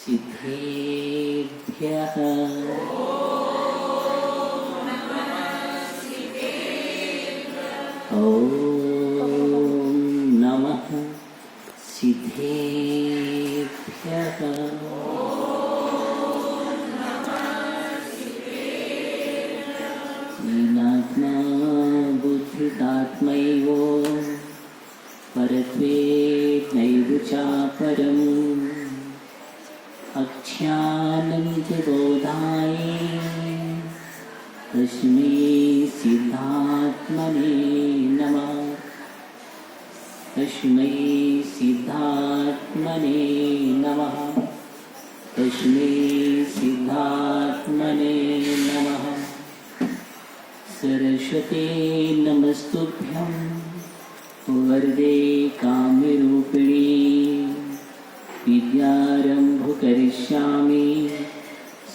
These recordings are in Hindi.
सिद्धेभ्यः ॐ नमः सिद्धेभ्यः। येनात्मा बुद्धितात्मैव परत्वेनैव चापरम् अज्ञानञ्जबोधाय तस्मै सिद्धात्मने नमः। तस्मै सिद्धात्मने नमः। तस्मै सिद्धात्मने नमः। सरस्वती नमस्तुभ्यं वरदे कामरूपिणी विद्यारम्भ करिष्यामि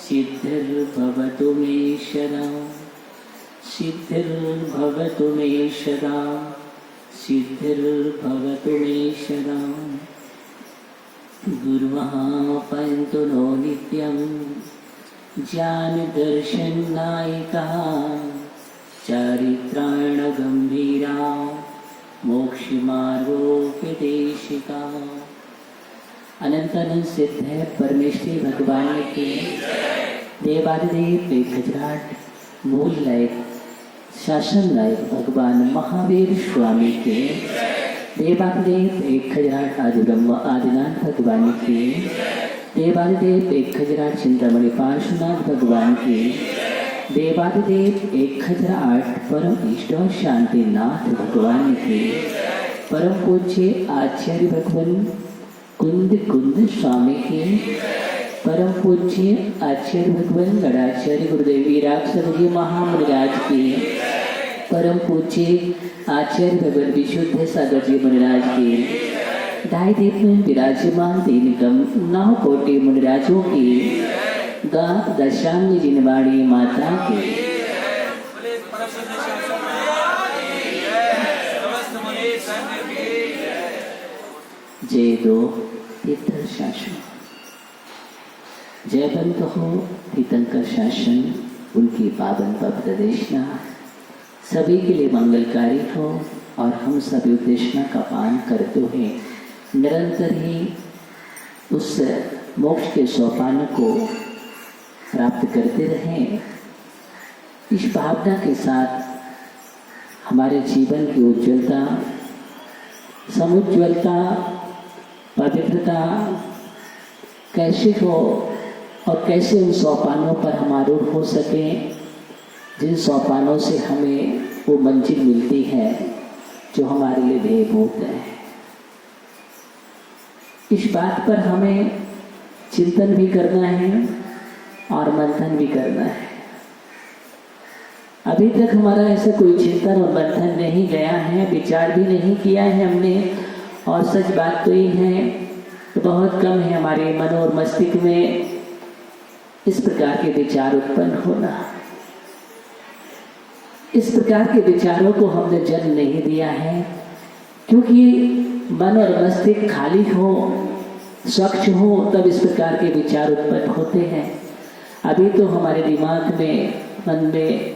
सिद्धिर्भवतु मे सदा। सिद्धिर्भवतु मे सदा। सिद्धिर्भवतु मे सदा। गुरुः पन्तु नो नित्यं ज्ञानदर्शननायकः चारित्राण गम्भीरा मोक्षमार्गोपदेशिका। अनंत अनंत सिद्ध है परमेश्वरी भगवान के देवादिदेव गजराट मूल लायक शासन लायक भगवान महावीर स्वामी के देवादिदेव एक खजराट आदि ब्रह्म आदिनाथ भगवान के देवादिदेव एक खजराट चिंतामणि पार्श्वनाथ भगवान के देवादिदेव एक खजराट परम इष्ट शांतिनाथ भगवान के परम पूज्य आचार्य भगवान कुंद स्वामी के परम पूज्य आचार्य भगवान गणाचार्य गुरुदेव वीराग जी महामुनिराज के परम पूज्य आचार्य भगवान विशुद्ध सागर जी मुनिराज के ढाई दीप में विराजमान तीनकम 9 कोटि मुनिराजों की दशांगी जिनवाड़ी माता के जय दो तीर्थर शासन। जय बंद हो तीर्थंकर शासन उनकी पावन पवित्र देशना सभी के लिए मंगलकारी हो और हम सभी उद्देशना का पान करते हुए निरंतर ही उस मोक्ष के सोपान को प्राप्त करते रहें। इस भावना के साथ हमारे जीवन की उज्ज्वलता समुज्ज्वलता पवित्रता कैसे हो और कैसे उन सोपानों पर हम आरूढ़ हो सके जिन सोपानों से हमें वो मंजिल मिलती है जो हमारे लिए ध्येयभूत है। इस बात पर हमें चिंतन भी करना है और मंथन भी करना है। अभी तक हमारा ऐसा कोई चिंतन और मंथन नहीं गया है, विचार भी नहीं किया है हमने। और सच बात तो ये है तो बहुत कम है हमारे मन और मस्तिष्क में इस प्रकार के विचार उत्पन्न होना। इस प्रकार के विचारों को हमने जन्म नहीं दिया है क्योंकि मन और मस्तिष्क खाली हो स्वच्छ हो तब इस प्रकार के विचार उत्पन्न होते हैं। अभी तो हमारे दिमाग में मन में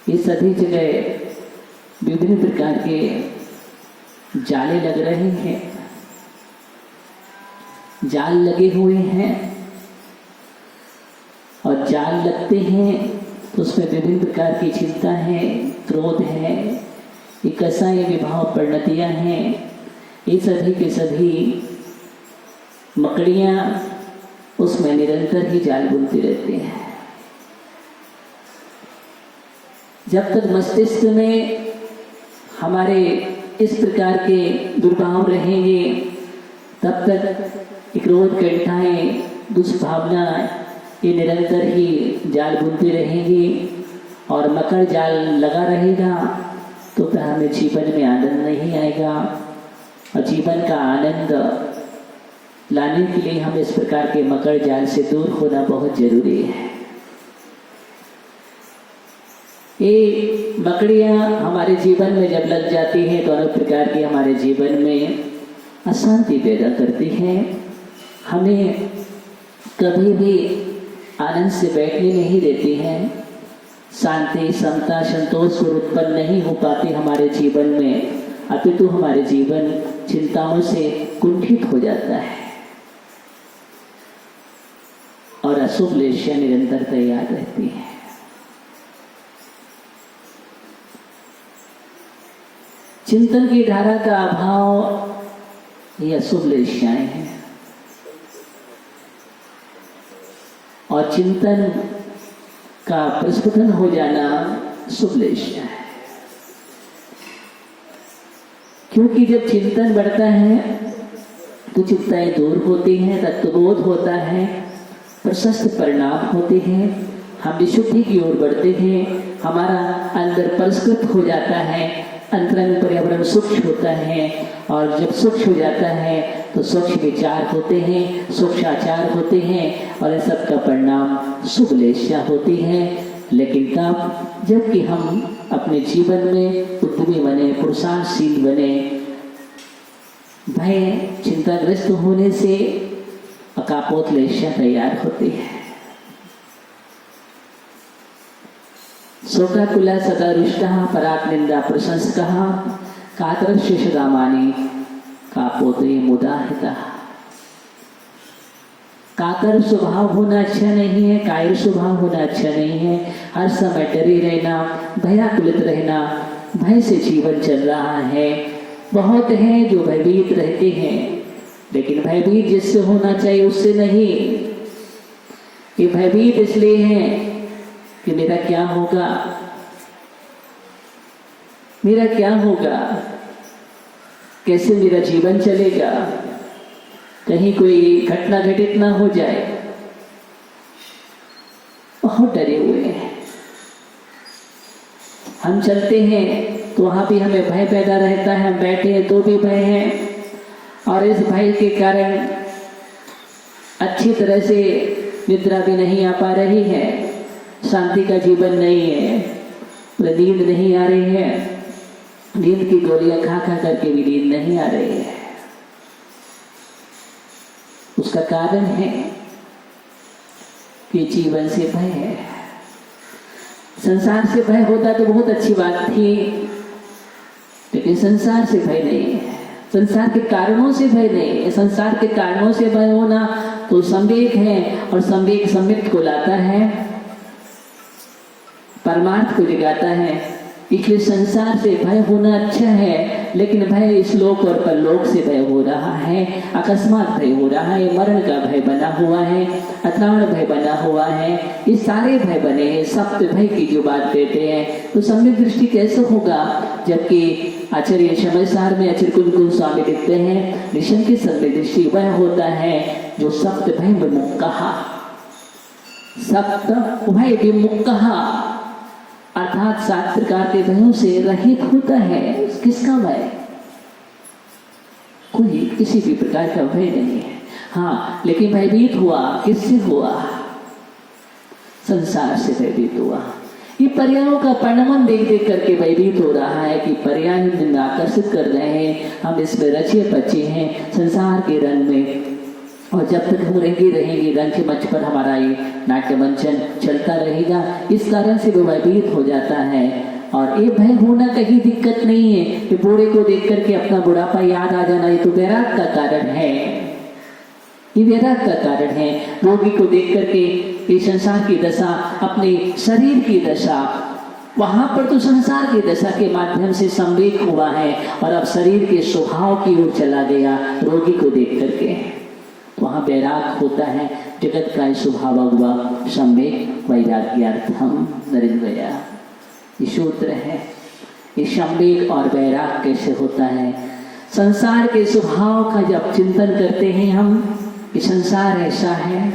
ये सभी जगह विभिन्न प्रकार के जाले लग रहे हैं, जाल लगे हुए हैं और जाल लगते हैं तो उसमें विभिन्न प्रकार की चिंता है, क्रोध है, ये कसा ये विभाव परिणतियाँ हैं, ये सभी के सभी मकड़ियाँ उसमें निरंतर ही जाल बुनती रहती हैं। जब तक मस्तिष्क में हमारे इस प्रकार के दुर्भाव रहेंगे तब तक क्रोध कंठाएं दुष्भावना ये निरंतर ही जाल बुनती रहेंगी और मकर जाल लगा रहेगा तो फिर हमें जीवन में आनंद नहीं आएगा। और जीवन का आनंद लाने के लिए हमें इस प्रकार के मकर जाल से दूर होना बहुत जरूरी है। ये मकड़ियाँ हमारे जीवन में जब लग जाती हैं तो अनेक प्रकार की हमारे जीवन में अशांति पैदा करती हैं। हमें कभी भी आनंद से बैठने नहीं देती हैं। शांति, समता, संतोष को उत्पन्न नहीं हो पाती हमारे जीवन में, अपितु हमारे जीवन चिंताओं से कुंठित हो जाता है और अशुभ लेशियां निरंतर तैयार रहती है। चिंतन की धारा का अभाव ये अशुभ लेशियाएं हैं और चिंतन का प्रस्फुटन हो जाना शुभ लेशियां है। क्योंकि जब चिंतन बढ़ता है तो चिंताएं दूर होती हैं, तत्वबोध होता है, प्रशस्त परिणाम होते हैं, हम विशुद्धि की ओर बढ़ते हैं, हमारा अंदर परिष्कृत हो जाता है, अंतरंग पर्यावरण सूक्ष्म होता है और जब सूक्ष्म हो जाता है तो स्वच्छ विचार होते हैं, स्वच्छ आचार होते हैं और इन सब का परिणाम शुभ लेशियां होती है। लेकिन तब जबकि हम अपने जीवन में उद्यमी बने, पुरुषार्थशील बने, भय चिंताग्रस्त होने से अकापोत लेशियां तैयार होती है। शोकाकुला सदा रुष्टः परात् निंदा प्रशंसकः कातरस्य सदा मानी कापोते मुदाहितः। कातर स्वभाव होना अच्छा नहीं है, कायर स्वभाव होना अच्छा नहीं है। हर समय डरे रहना, भयाकुलित रहना, भय से जीवन चल रहा है। बहुत हैं जो भयभीत रहते हैं, लेकिन भयभीत जिससे होना चाहिए उससे नहीं। ये भयभीत इसलिए हैं कि मेरा क्या होगा, मेरा क्या होगा, कैसे मेरा जीवन चलेगा, कहीं कोई घटना घटित ना हो जाए। बहुत डरे हुए हैं। हम चलते हैं तो वहां भी हमें भय पैदा रहता है, हम बैठे हैं तो भी भय है और इस भय के कारण अच्छी तरह से निद्रा भी नहीं आ पा रही है, शांति का जीवन नहीं है, नींद नहीं आ रही है, नींद की गोलियां खा खा करके भी नींद नहीं आ रही है। उसका कारण है कि जीवन से भय है। संसार से भय होता तो बहुत अच्छी बात थी, लेकिन संसार से भय नहीं है, संसार के कारणों से भय नहीं है। संसार के कारणों से भय होना तो संवेग है और संवेग सम्यक्त को लाता है, परमार्थ को जगाता है। इसलिए संसार से भय होना अच्छा है, लेकिन भय इस लोक और परलोक से भय हो रहा है, अकस्मात भय हो रहा है, मरण का भय बना हुआ है, अताड़ भय बना हुआ है, ये सारे भय बने हैं। सप्त भय की जो बात कहते हैं तो सम्यक दृष्टि कैसे होगा, जबकि आचार्य शमयसार में आचार्य कुंज स्वामी लिखते हैं निशन की सम्यक दृष्टि वह होता है जो सप्त भय विमुक्तः, सप्त भय विमुक्तः अर्थात 7 प्रकार के भयों से रहित होता है। किसका भय? कोई किसी भी प्रकार का भय नहीं है। हाँ, लेकिन भयभीत हुआ किससे हुआ? संसार से भयभीत हुआ। ये पर्यायों का परिणमन देख देख करके भयभीत हो रहा है कि पर्याय हमें आकर्षित कर रहे हैं, हम इसमें रचे पचे हैं संसार के रंग में, और जब तक हम रहेंगे रंग मंच पर हमारा ये नाट्य मंचन चलता रहेगा। इस कारण से वो भयभीत हो जाता है। और ये भय होना कहीं दिक्कत नहीं है कि बूढ़े को देख करके अपना बुढ़ापा याद आ जाना, ये तो वैराग का कारण है, ये वैराग का कारण है। रोगी को देख करके ये संसार की दशा, अपने शरीर की दशा, वहां पर तो संसार की दशा के माध्यम से संवेग हुआ है और अब शरीर के स्वभाव की ओर चला गया रोगी को देख करके, वहां वैराग होता है। जगत का स्वभाव हुआ संवेग वैराग्यार्थम नरेंद्रया, ये सूत्र है। ये संवेग और वैराग कैसे होता है? संसार के स्वभाव का जब चिंतन करते हैं हम, ये संसार ऐसा है,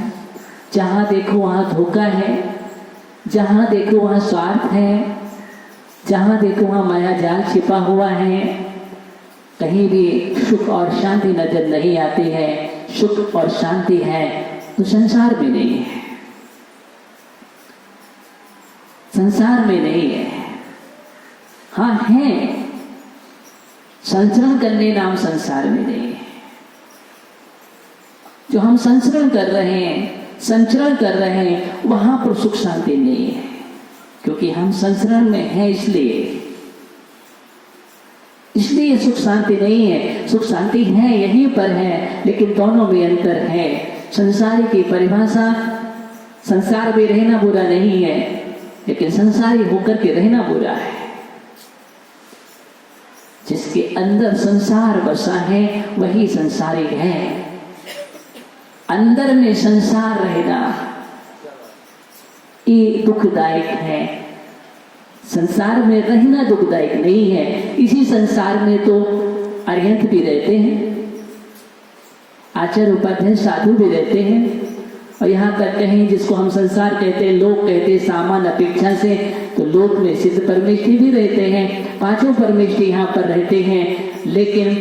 जहां देखो वहां धोखा है, जहां देखो वहां स्वार्थ है, जहां देखो वहां माया जाल छिपा हुआ है, कहीं भी सुख और शांति नजर नहीं आती है। सुख और शांति है तो संसार में नहीं है, संसार में नहीं है। हाँ है, संचरण करने नाम संसार में नहीं है। जो हम संचरण कर रहे हैं, संचरण कर रहे हैं, वहां पर सुख शांति नहीं है, क्योंकि हम संचरण में हैं, इसलिए सुख शांति नहीं है। सुख शांति है यहीं पर है, लेकिन दोनों में अंतर है। संसारी की परिभाषा, संसार में रहना बुरा नहीं है, लेकिन संसारी होकर के रहना बुरा है। जिसके अंदर संसार बसा है वही संसारी है। अंदर में संसार रहना ये दुखदायक है, संसार में रहना दुखदायक नहीं है। इसी संसार में तो अरिहंत भी रहते हैं, आचार्य उपाध्याय साधु भी रहते हैं, और यहाँ तक कहें जिसको हम संसार कहते हैं, लोग कहते हैं सामान्य अपेक्षा से, तो लोक में सिद्ध परमेष्ठी भी रहते हैं, पांचों परमेष्ठी यहाँ पर रहते हैं। लेकिन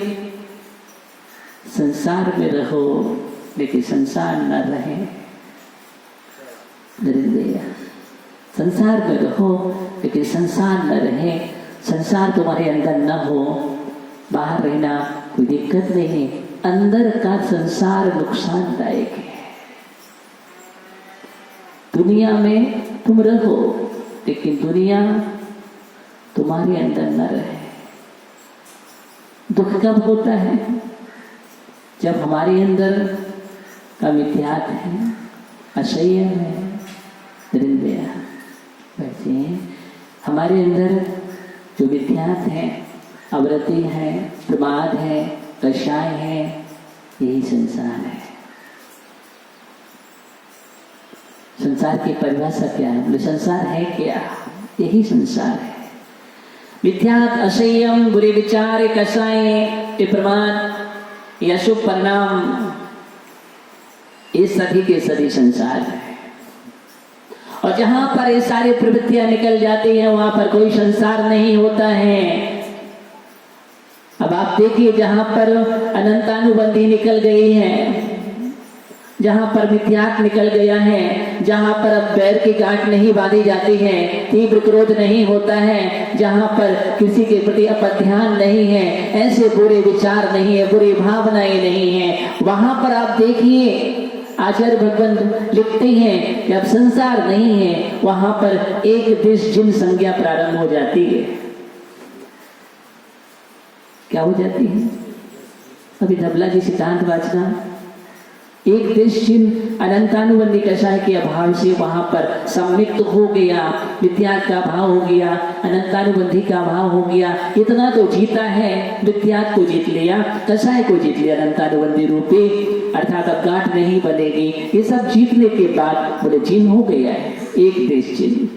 संसार में रहो, लेकिन संसार न रहे। नरेंद्र, संसार में रहो लेकिन संसार न रहे। संसार तुम्हारे अंदर न हो, बाहर रहना कोई दिक्कत नहीं है, अंदर का संसार नुकसानदायक है। दुनिया में तुम रहो, लेकिन दुनिया तुम्हारे अंदर न रहे। दुख कब होता है? जब हमारे अंदर का मिथ्यात्व है, असह्य है, दरिद्र वैसे हमारे अंदर जो मिथ्यात्व है, अवृत्ति है, प्रमाद है, कषाय है, यही संसार है। संसार की परिभाषा क्या है? बोले संसार है क्या? यही संसार है। मिथ्यात्व, असंयम, बुरे विचार, कषाय, ये प्रमाद, ये अशुभ परिणाम, ये सभी के सभी संसार है। और जहां पर ये सारी प्रवृत्तियां निकल जाती हैं, वहां पर कोई संसार नहीं होता है। अब आप देखिए, जहां पर अनंतानुबंधी निकल गई है, जहां पर मिथ्यात्व निकल गया है, जहां पर अब बैर की गांठ नहीं बांधी जाती है, तीव्र क्रोध नहीं होता है, जहां पर किसी के प्रति अपध्यान नहीं है, ऐसे बुरे विचार नहीं है, बुरी भावनाएं नहीं है, वहां पर आप देखिए आचार्य भगवान लिखते हैं कि अब संसार नहीं है, वहां पर एक देश जिन संज्ञा प्रारंभ हो जाती है। क्या हो जाती है? अभी धबला जी सिद्धांत वाचना, एक देश जिन अनंतानुबंधी कषाय के अभाव से वहां पर सम्मिलित हो गया, मिथ्यात्व का भाव हो गया, अनंतानुबंधी का भाव हो गया। इतना तो जीता है, मिथ्यात्व को जीत लिया, कषाय को जीत लिया, अनंतानुबंधी रूपी, अर्थात अब गांठ नहीं बनेगी। ये सब जीतने के बाद बोले जिन हो गया है, एक देश जिन।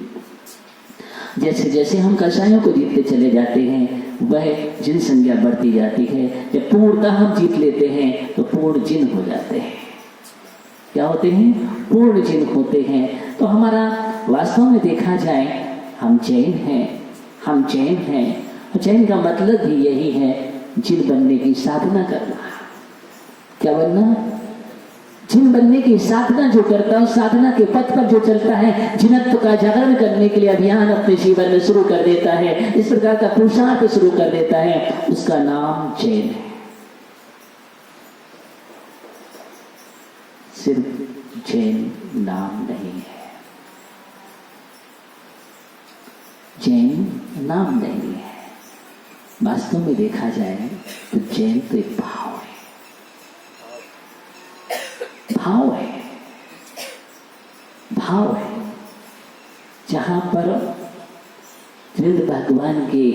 जैसे जैसे हम कषायों को जीतते चले जाते हैं, वह जिन संज्ञा बढ़ती जाती है। जब पूर्णतः हम जीत लेते हैं तो पूर्ण जिन हो जाते हैं। क्या होते हैं? पूर्ण जिन होते हैं। तो हमारा वास्तव में देखा जाए, हम जैन हैं, हम जैन हैं। जैन का मतलब भी यही है, जिन बनने की साधना करना। क्या बनना? जिन बनने की साधना जो करता है, साधना के पथ पर जो चलता है, जिनत्व का जागरण करने के लिए अभियान अपने जीवन में शुरू कर देता है, इस प्रकार का पुरुषार्थ शुरू कर देता है, उसका नाम जैन है। सिर्फ जैन नाम नहीं है, जैन नाम नहीं है। वास्तव में देखा जाए तो जैन तो एक भाव है, भाव है, भाव है। जहां पर कृष्ण भगवान के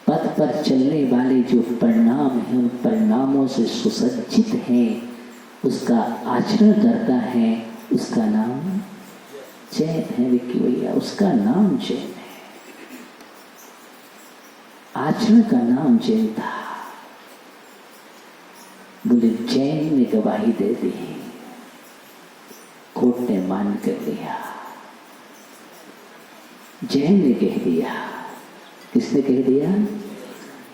पथ पर चलने वाले जो परिणाम हैं, उन परिणामों से सुसज्जित हैं, उसका आचरण करता है, उसका नाम जैन है। विक्की भैया, उसका नाम जैन है, आचरण का नाम जैन था। बोले जैन ने गवाही दे दी, कोर्ट ने मान कर लिया, जैन ने कह दिया। किसने कह दिया?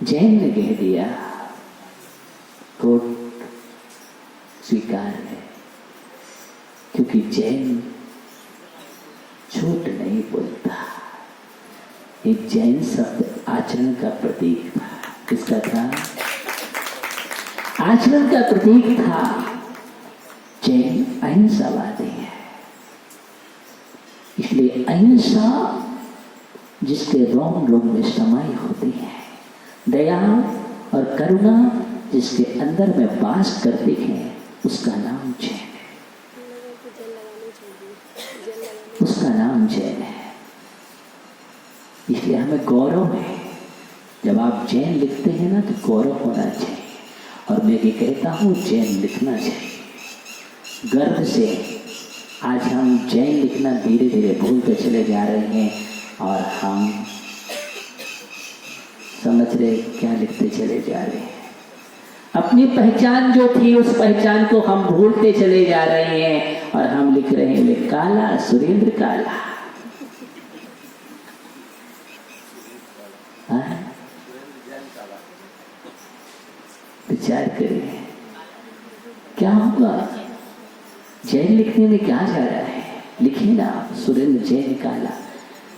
जैन ने कह दिया। कोर्ट स्वीकार है, क्योंकि जैन झूठ नहीं बोलता। एक जैन शब्द आचरण का प्रतीक था। किसका था? आचरण का प्रतीक था जैन। अहिंसावादी है। इसलिए अहिंसा जिसके रोम रोम में समाई होती है, दया और करुणा जिसके अंदर में वास करती है, उसका नाम जैन है। उसका नाम जैन है। इसलिए हमें गौरव है, जब आप जैन लिखते हैं ना तो गौरव होना चाहिए। और मैं भी कहता हूँ जैन लिखना चाहिए गर्व से। आज हम जैन लिखना धीरे धीरे भूलते चले जा रहे हैं और हम समझ रहे क्या लिखते चले जा रहे हैं। अपनी पहचान जो थी उस पहचान को हम भूलते चले जा रहे हैं और हम लिख रहे हैं वे काला सुरेंद्र काला। विचार करिए क्या होगा। जैन लिखने में क्या जा रहा है? लिखिए ना आप सुरेंद्र जैन काला।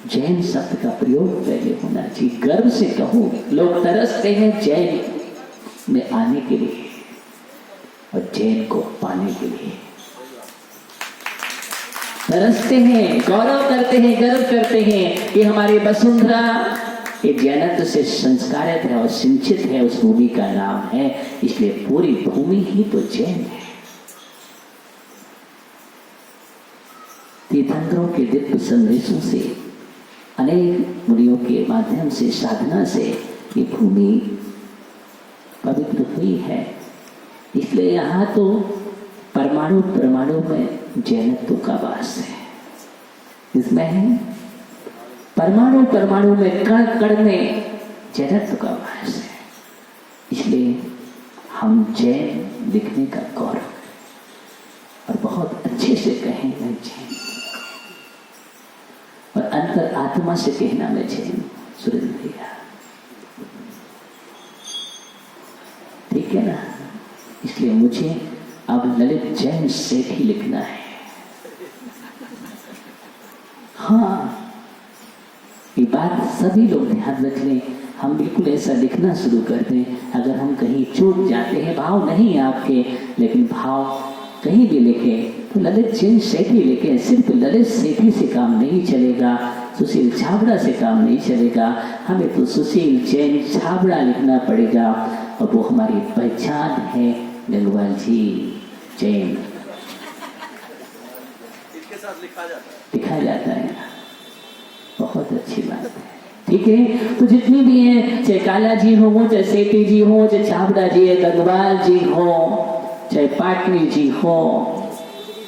जैन शब्द का प्रयोग पहले होना चाहिए। गर्व से कहो, लोग तरसते हैं जैन में आने के लिए और जैन को पाने के लिए तरसते हैं, गौरव करते हैं, गर्व करते हैं कि हमारी वसुंधरा ये जैनत्व से संस्कारित है और सिंचित है। उस भूमि का नाम है, इसलिए पूरी भूमि ही तो जैन है। तीर्थंकरों के दिव्य संदेशों से, अनेक मुनियों के माध्यम से, साधना से ये भूमि पवित्र हुई है। इसलिए यहाँ तो परमाणु परमाणु में जैनत्व का वास है। इसमें है परमाणु परमाणु में, कण कण में जैनत्व का वास है। इसलिए हम जैन लिखने का गौरव और बहुत अच्छे से कहें मैं जैन, और अंतर आत्मा से कहना मैं जैन सुरेंद्र भैया, ठीक है ना। इसलिए मुझे अब ललित जैन सेठ ही लिखना है। हाँ, ये बात सभी लोग ध्यान रख लें। हम बिल्कुल ऐसा लिखना शुरू कर दें। अगर हम कहीं चूक जाते हैं, भाव नहीं आपके, लेकिन भाव कहीं भी लिखें तो ललित जैन सेठी लिखें। सिर्फ ललित सेठी से काम नहीं चलेगा, सुशील छाबड़ा से काम नहीं चलेगा। हमें तो सुशील जैन छाबड़ा लिखना पड़ेगा और वो हमारी पहचान है। गंगवाल जी जैन इसके साथ लिखा जाता है। बहुत अच्छी बात है, ठीक है। तो जितनी भी हैं, चाहे काला जी हो, चाहे सेठी जी हो, चाहे छाबड़ा जी है, गंगवाल जी हो, चाहे पाटनी जी हो,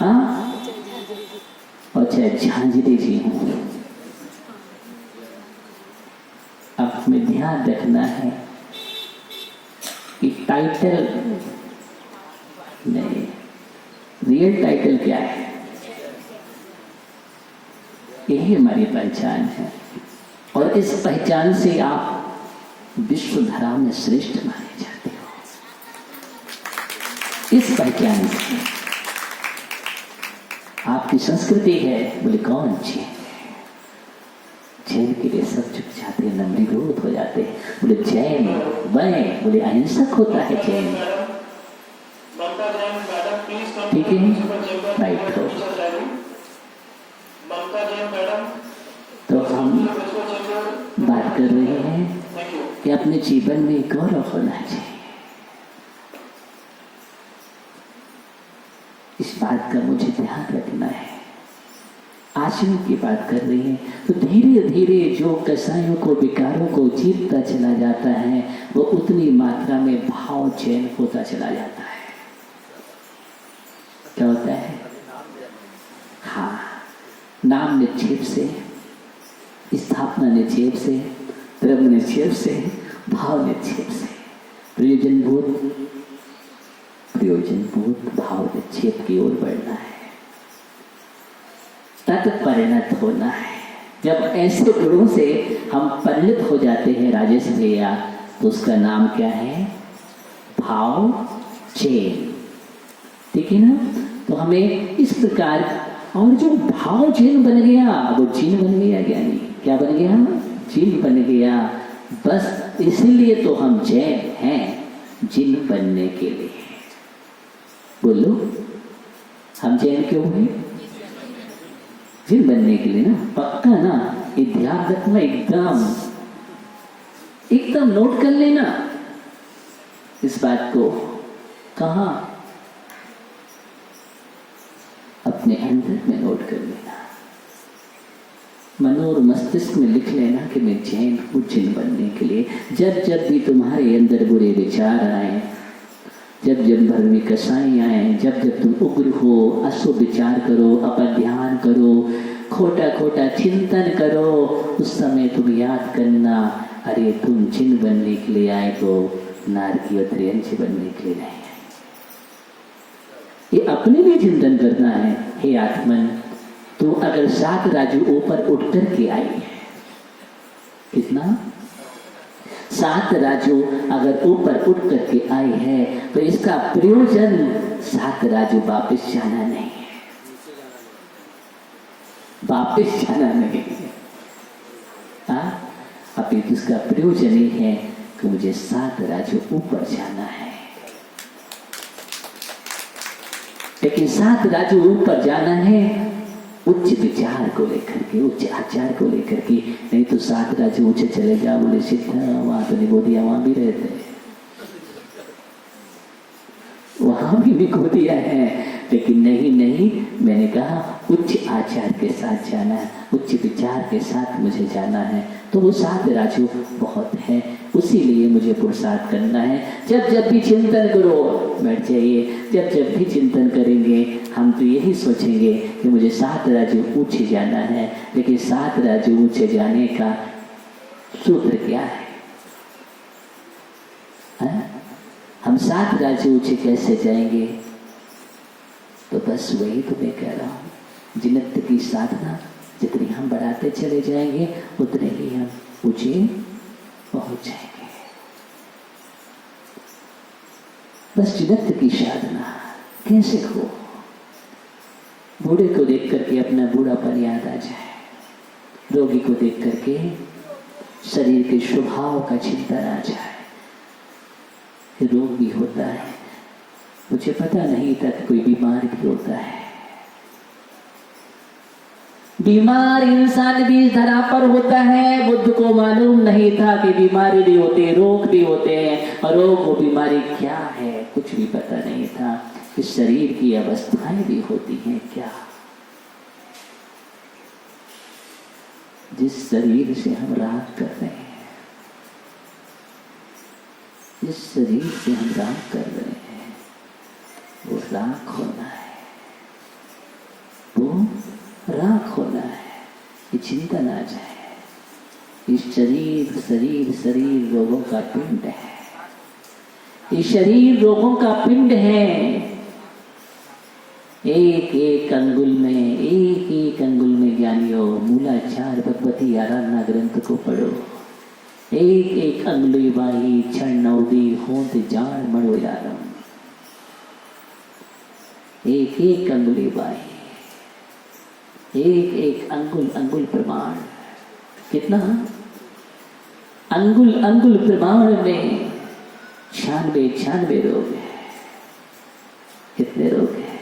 हाँ, और चाहे झांझरी जी हो, अब हमें ध्यान रखना है कि टाइटल नहीं, रियल टाइटल क्या है, यही हमारी पहचान है। और इस पहचान से आप विश्व धरा में श्रेष्ठ माने जाते हो। इस पहचान से आपकी संस्कृति है, बोले कौन जैन है? जैन के लिए सब चुप जाते हैं, नम्रीभूत हो जाते हैं। बोले जैन वह, बोले अहिंसक होता है जैन, ठीक है, राइट हो। तो हम बात कर रहे हैं कि अपने जीवन में गौरव होना चाहिए। इस बात का मुझे ध्यान रखना है। आचरण की बात कर रही हैं तो धीरे धीरे जो कसायों को, विकारों को जीतता चला जाता है, वो उतनी मात्रा में भाव चयन होता चला जाता है। क्या होता है? हाँ, नाम निक्षेप से, स्थापना निक्षेप से, द्रव्य निक्षेप से, भाव निक्षेप से, प्रयोजनभूत भाव निक्षेप की ओर बढ़ना है, तत्परिणत होना है। जब ऐसे गुणों से हम परिणत हो जाते हैं राजेश भैया, तो उसका नाम क्या है? भाव चेन, ठीक है ना। तो हमें इस प्रकार, और जो भाव जिन बन गया वो जिन बन गया, ज्ञानी क्या बन गया? जिन बन गया। बस इसीलिए तो हम जैन हैं, जिन बनने के लिए। बोलो हम जैन क्यों हुए? जिन बनने के लिए ना, पक्का ना, ये ध्यान रखना, एकदम एकदम नोट कर लेना इस बात को। कहाँ? अपने अंदर में नोट कर लेना, मनोर मस्तिष्क में लिख लेना कि मैं जैन हूँ जिन बनने के लिए। जब जब भी तुम्हारे अंदर बुरे विचार आए, जब जब धार्मिक कसाई आए, जब जब तुम उग्र हो, अशुभ विचार करो, अपध्यान करो, खोटा खोटा चिंतन करो, उस समय तुम याद करना, अरे तुम जिन बनने के लिए आए तो नारकी और त्रियंच बनने के लिए नहीं आए। ये अपने भी चिंतन करना है। हे आत्मन, तू अगर 7 राजू ऊपर उठ कर के आई है, कितना? 7 राजू अगर ऊपर उठ करके आई है तो इसका प्रयोजन 7 राजू वापस जाना नहीं है, वापस जाना नहीं है। अभी तो इसका प्रयोजन ही है कि मुझे 7 राजू ऊपर जाना है। लेकिन 7 राजू ऊपर जाना है उच्च विचार को लेकर के, उच्च आचार को लेकर के। नहीं तो 7 राजू ऊंचे चले जाओ, बोले सिद्ध वहां तो निगोदिया वहां भी रहते हैं, वहां भी निगोदिया है। लेकिन नहीं नहीं, मैंने कहा उच्च आचार के साथ जाना है, उच्च विचार के साथ मुझे जाना है। तो वो 7 राजू बहुत है, उसी लिए मुझे पुरुषार्थ करना है। जब जब भी चिंतन करो, बैठ जाइए, जब जब भी चिंतन करेंगे हम तो यही सोचेंगे कि मुझे 7 राजू ऊंचे जाना है। लेकिन 7 राजू ऊंचे जाने का सूत्र क्या है? हम 7 राजू ऊंचे कैसे जाएंगे? तो बस वही तो मैं कह रहा हूँ, जिनत की साधना जितनी हम बढ़ाते चले जाएंगे उतने ही हम ऊंचे पहुंच जाएंगे। बस जिनत की साधना कैसे हो? बूढ़े को देख करके अपना बूढ़ापन याद आ जाए, रोगी को देख करके शरीर के स्वभाव का चिंतन आ जाए कि रोग भी होता है, मुझे पता नहीं था कि कोई बीमार भी होता है। बीमार इंसान भी इस धरा पर होता है। बुद्ध को मालूम नहीं था कि बीमारी भी होते, रोग भी होते हैं, और रोग वो बीमारी क्या है कुछ भी पता नहीं था। इस शरीर की अवस्थाएं भी होती हैं क्या? जिस शरीर से हम राग कर रहे हैं, जिस शरीर से हम राग कर रहे हैं, वो राख होना है, वो राख होना है। ये चिंतन आ जाए। इस शरीर शरीर शरीर रोगों का पिंड है, ये शरीर रोगों का पिंड है। एक एक अंगुल में, एक एक अंगुल में ज्ञानियों मूलाचार भगवती आराधना ग्रंथ को पढ़ो। एक एक अंगुली बाही क्षण नवदी होत जान मरो यारम। एक एक अंगुली बाही, एक एक अंगुल अंगुल प्रमाण। कितना? अंगुल अंगुल प्रमाण में 96 रोग है। कितने रोग है?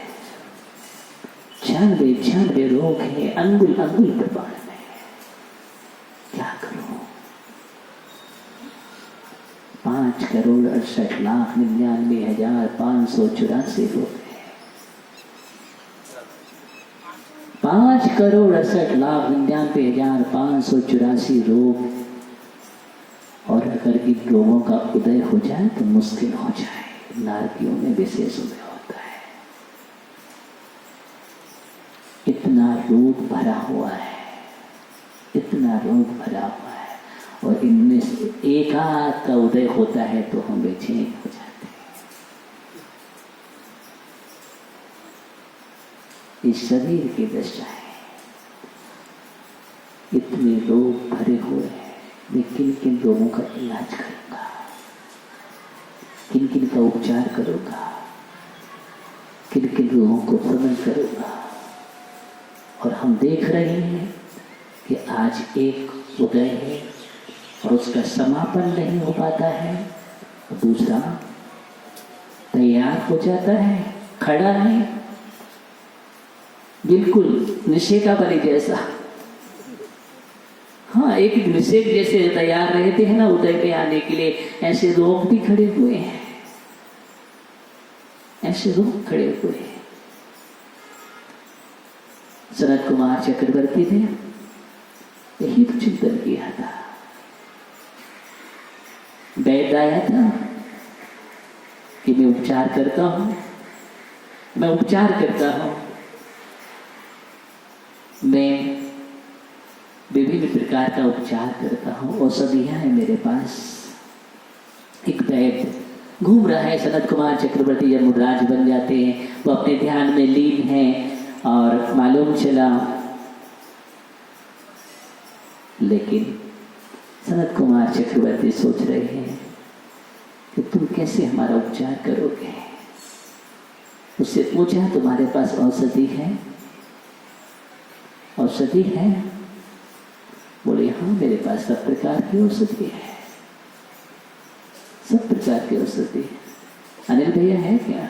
96 रोग है अंगुल अंगुल प्रमाण में। क्या करो? 5,68,99,584 रोग है। 5,68,99,584 रोग। और अगर इन रोगों का उदय हो जाए तो मुश्किल हो जाए। नारकियों में विशेष उदय होता है। इतना रोग भरा हुआ है, इतना रोग भरा हुआ है, और इनमें से एक आध का उदय होता है तो हम बेचैन हो जाते हैं। इस शरीर की दशा है, इतने रोग भरे हुए हैं। मैं किन किन रोगों का इलाज करूंगा, किन किन का उपचार करूंगा, किन किन रोगों को प्रबंध करूंगा। और हम देख रहे हैं कि आज एक उदय है और उसका समापन नहीं हो पाता है, दूसरा तैयार हो जाता है, खड़ा है, बिल्कुल निषेक का बलि जैसा। हाँ, एक निषेक जैसे तैयार रहते हैं ना उदय में आने के लिए, ऐसे रोग भी खड़े हुए हैं, ऐसे रोग खड़े हुए हैं। सनत कुमार चक्रवर्ती ने यही तो चिंतन किया था। वैद्य आया था कि मैं उपचार करता हूं, मैं उपचार करता हूं, मैं विभिन्न प्रकार का उपचार करता हूं, औषधियां हैं मेरे पास। एक वैद्य घूम रहा है। सनत कुमार चक्रवर्ती जब मुद्राज बन जाते हैं, वो अपने ध्यान में लीन हैं और मालूम चला, लेकिन सनत कुमार चक्रवर्ती सोच रहे हैं कि तुम कैसे हमारा उपचार करोगे। उससे पूछा, तुम्हारे पास औषधि है? औषधि है? बोले हाँ, मेरे पास सब प्रकार की औषधि है, सब प्रकार की औषधि। अनिल भैया है क्या?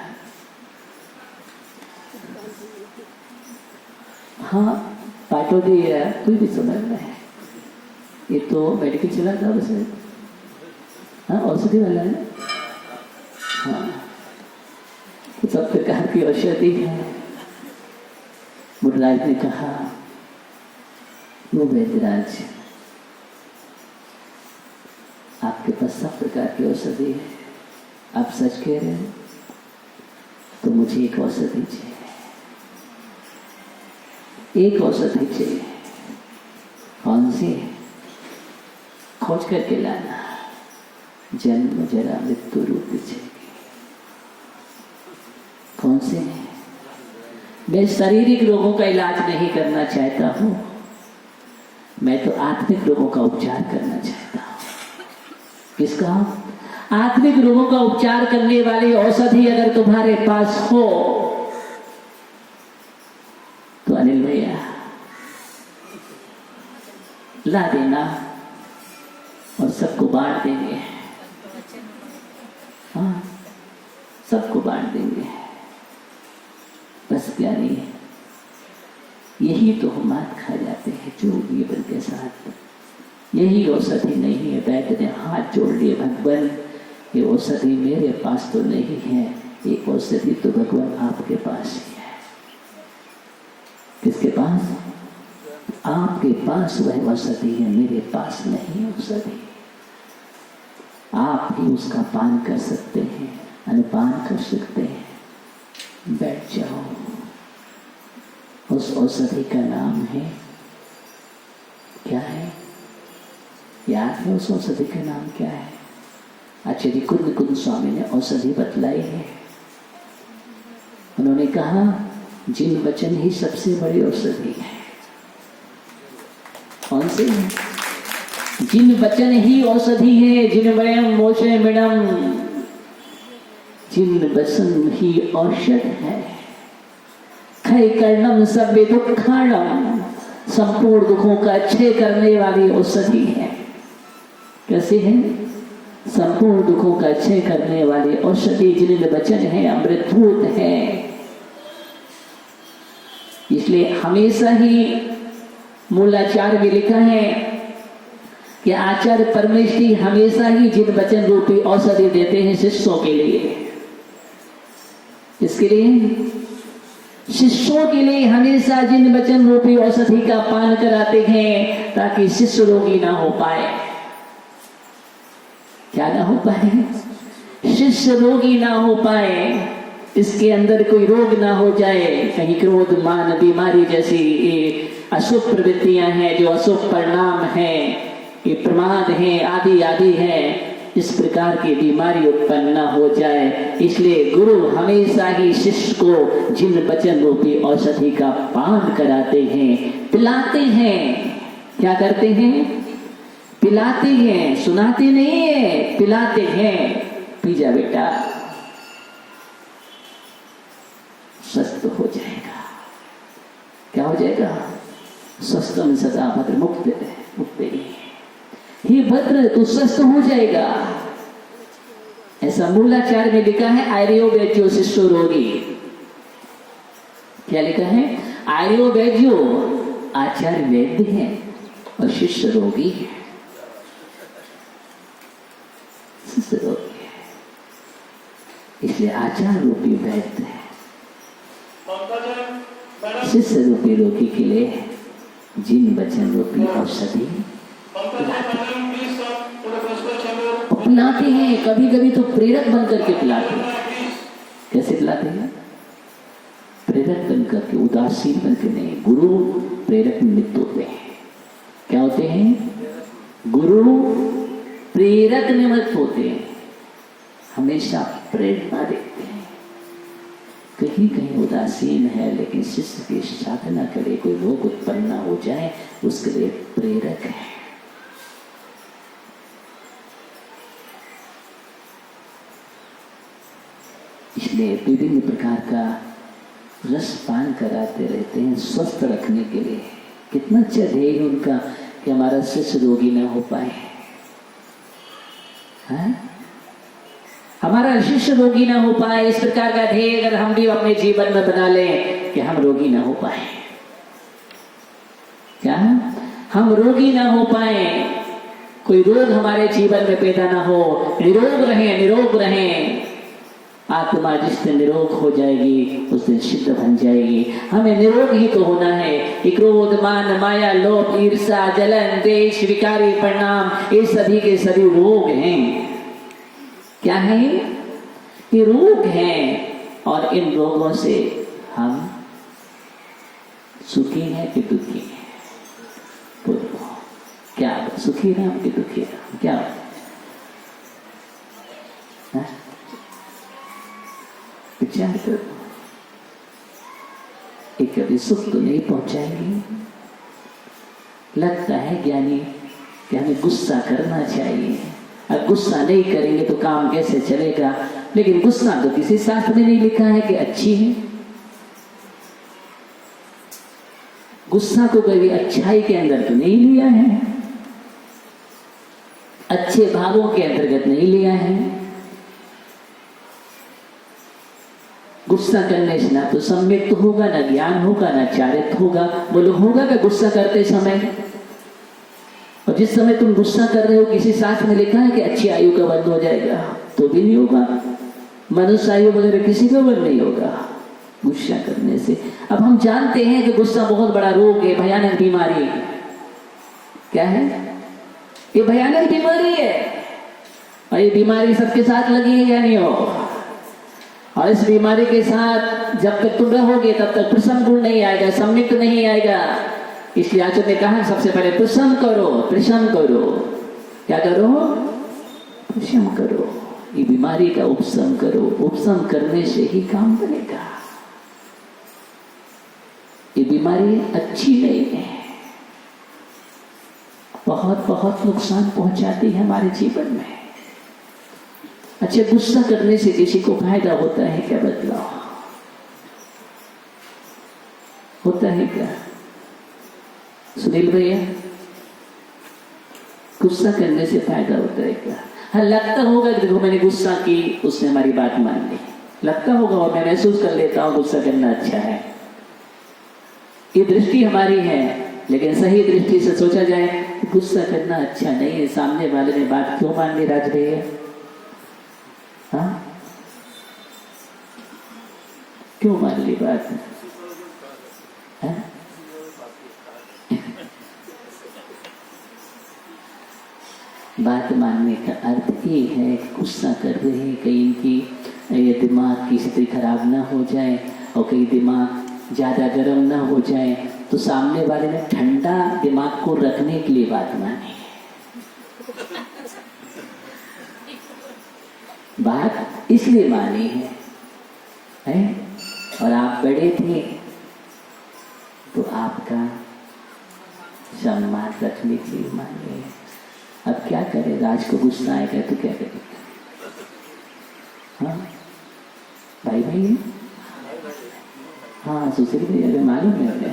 हाँ, पाटोदी है, कोई भी समझ में है। ये तो मेडिकल चला था वैसे। हाँ, औषधि वाला है। हाँ, तो सब प्रकार की औषधि है। मुद्राज ने कहा, वो वैद्यराज, आपके पास सब प्रकार की औषधि है, आप सच कह रहे हैं, तो मुझे एक औषधि चाहिए, एक औषधि चाहिए। कौन सी? खोज करके लाना। जन्म जरा मृत्यु रूप चाहिए। कौन से? मैं शारीरिक रोगों का इलाज नहीं करना चाहता हूं, मैं तो आत्मिक रोगों का उपचार करना चाहता हूं। किसका? आत्मिक रोगों का उपचार करने वाली औषधि अगर तुम्हारे पास हो तो अनिल भैया ला देना और सबको बांट देंगे। हाँ, सबको बांट देंगे। बस क्या नहीं, यही तो हम मात खा जाते हैं जो जीवन के साथ। यही औषधि नहीं है। वैद्य ने हाथ जोड़ लिए, भगवान ये औषधि मेरे पास तो नहीं है, ये औषधि तो भगवान आपके पास ही है। किसके पास? आपके पास वह औषधि है, मेरे पास नहीं औषधि। आप ही उसका पान कर सकते हैं, अनुपान कर सकते हैं। बैठ जाओ। उस औषधि का नाम है, क्या है? याद है उस औषधि का नाम क्या है? आचार्य कुंद कुंद स्वामी ने औषधि बतलाई है। उन्होंने कहा, जिन वचन ही सबसे बड़ी औषधि है। कौन सी? जिन वचन ही औषधि है। जिन वयम मोचे मिडम, जिन वचन ही औषध है। खय कर्णम सभ्य दुखाणम, संपूर्ण दुखों का क्षय करने वाली औषधि है। कैसे है? संपूर्ण दुखों का क्षय करने वाली औषधि। जिन वचन है अमृतभूत है। इसलिए हमेशा ही मूलाचार्य में लिखा है कि आचार्य परमेष्ठी हमेशा ही जिन वचन रूपी औषधि देते हैं शिष्यों के लिए। इसके लिए शिष्यों के लिए हमेशा जिन वचन रूपी औषधि का पान कराते हैं, ताकि शिष्य रोगी ना हो पाए। क्या ना हो पाए? शिष्य रोगी ना हो पाए, इसके अंदर कोई रोग ना हो जाए। कहीं क्रोध, मान, बीमारी जैसी ये अशुभ प्रवृत्तियां हैं, जो अशुभ परिणाम हैं, ये प्रमाद है, आदि आदि है, इस प्रकार की बीमारी उत्पन्न न हो जाए। इसलिए गुरु हमेशा ही शिष्य को जिन वचन रूपी औषधि का पान कराते हैं, पिलाते हैं। क्या करते हैं? पिलाते हैं, सुनाते नहीं है, पिलाते हैं। पी जा बेटा, स्वस्थ हो जाएगा। क्या हो जाएगा? स्वस्थम सदा भद्र मुक्त ही भद्र, तू स्वस्थ हो जाएगा। ऐसा मूलाचार्य में लिखा है। आर्यो वेद्यो शिष्यो रोगी। क्या लिखा है? आयुर्वेद्यो आचार्य वैद्य है और शिष्य रोगी है। शिष्य रोगी है, इसलिए आचार्य रूपी वैद्य है, शिष्य रूपी रोगी के लिए जिन वचन रूपी औषधि पिलाते हैं। कभी कभी तो प्रेरक बनकर के पिलाते हैं। कैसे पिलाते हैं? प्रेरक बनकर के, उदासीन बनकर नहीं। गुरु प्रेरक निमित्त होते हैं। क्या होते हैं? गुरु प्रेरक निमित्त होते हैं, हमेशा प्रेरणा देते हैं। कहीं कहीं उदासीन है, लेकिन शिष्य की साधना करे कोई रोग उत्पन्न हो जाए उसके लिए प्रेरक है। इसलिए विभिन्न प्रकार का रस पान कराते रहते हैं स्वस्थ रखने के लिए। कितना अच्छा ध्येय है उनका कि हमारा शिष्य रोगी ना हो पाए, हमारा शिष्य रोगी ना हो पाए। इस प्रकार का ध्येय अगर हम भी अपने जीवन में बना लें कि हम रोगी ना हो पाए, क्या हम रोगी ना हो पाए, कोई रोग हमारे जीवन में पैदा ना हो, निरोग रहें, निरोग रहें। आत्मा जिस दिन निरोग हो जाएगी उस दिन सिद्ध बन जाएगी। हमें निरोग ही तो होना है। क्रोध, मान, माया, लोभ, ईर्ष्या, जलन, द्वेष, विकारी परिणाम, ये सभी के सभी रोग हैं। क्या है? ये रोग हैं। और इन रोगों से हम सुखी हैं कि दुखी हैं? बोलो, क्या सुखी हैं हम कि दुखी हैं? क्या विचार करो। ये कभी सुख तो नहीं पहुंचाएंगे। लगता है ज्ञानी कि हमें गुस्सा करना चाहिए, और गुस्सा नहीं करेंगे तो काम कैसे चलेगा। लेकिन गुस्सा तो किसी शास्त्र में नहीं लिखा है कि अच्छी है। गुस्सा को कभी अच्छाई के अंदर तो नहीं लिया है, अच्छे भावों के अंतर्गत नहीं लिया है। गुस्सा करने से ना तो सम्यक्त होगा, ना ज्ञान होगा, ना चारित्र होगा। बोलो होगा क्या गुस्सा करते समय? और जिस समय तुम गुस्सा कर रहे हो किसी शास्त्र में लिखा है कि अच्छी आयु का बंद हो जाएगा, तो भी नहीं होगा। मनुष्य आयु वगैरह किसी का बंद नहीं होगा गुस्सा करने से। अब हम जानते हैं कि गुस्सा बहुत बड़ा रोग है, भयानक बीमारी है। क्या है? ये भयानक बीमारी है, और ये बीमारी सबके साथ लगी है या नहीं हो? और इस बीमारी के साथ जब तक तुम रहोगे तब तक प्रसन्न गुण नहीं आएगा, सम्यक्त नहीं आएगा। इसलिए आचार्य ने कहा सबसे पहले प्रसन्न करो, प्रसन्न करो। क्या करो? प्रसन्न करो। ये बीमारी का उपशम करो। उपशम करने से ही काम बनेगा। ये बीमारी अच्छी नहीं है, बहुत बहुत नुकसान पहुंचाती है हमारे जीवन में। अच्छा, गुस्सा करने से किसी को फायदा होता है क्या? बदलाव होता है क्या? सुनील भैया, गुस्सा करने से फायदा होता है क्या? हाँ, लगता होगा कि देखो मैंने गुस्सा की, उसने हमारी बात मान ली, लगता होगा और मैं महसूस कर लेता हूँ गुस्सा करना अच्छा है। ये दृष्टि हमारी है, लेकिन सही दृष्टि से सोचा जाए गुस्सा करना अच्छा नहीं है। सामने वाले ने बात क्यों मान ली राज भैया? हाँ, क्यों मान ली बात? हाँ? बात मानने का अर्थ ये है कि गुस्सा कर रहे हैं कहीं इनकी ये दिमाग की स्थिति खराब ना हो जाए, और कहीं दिमाग ज़्यादा गर्म ना हो जाए, तो सामने वाले ने ठंडा दिमाग को रखने के लिए बात मानी। बात इसलिए मानी है? और आप बड़े थे तो आपका सम्मान रखने के लिए मानी। अब क्या करें? राज को गुस्सा आएगा तो क्या करें? हाँ भाई भाई, हाँ सुशील भैया को मालूम है,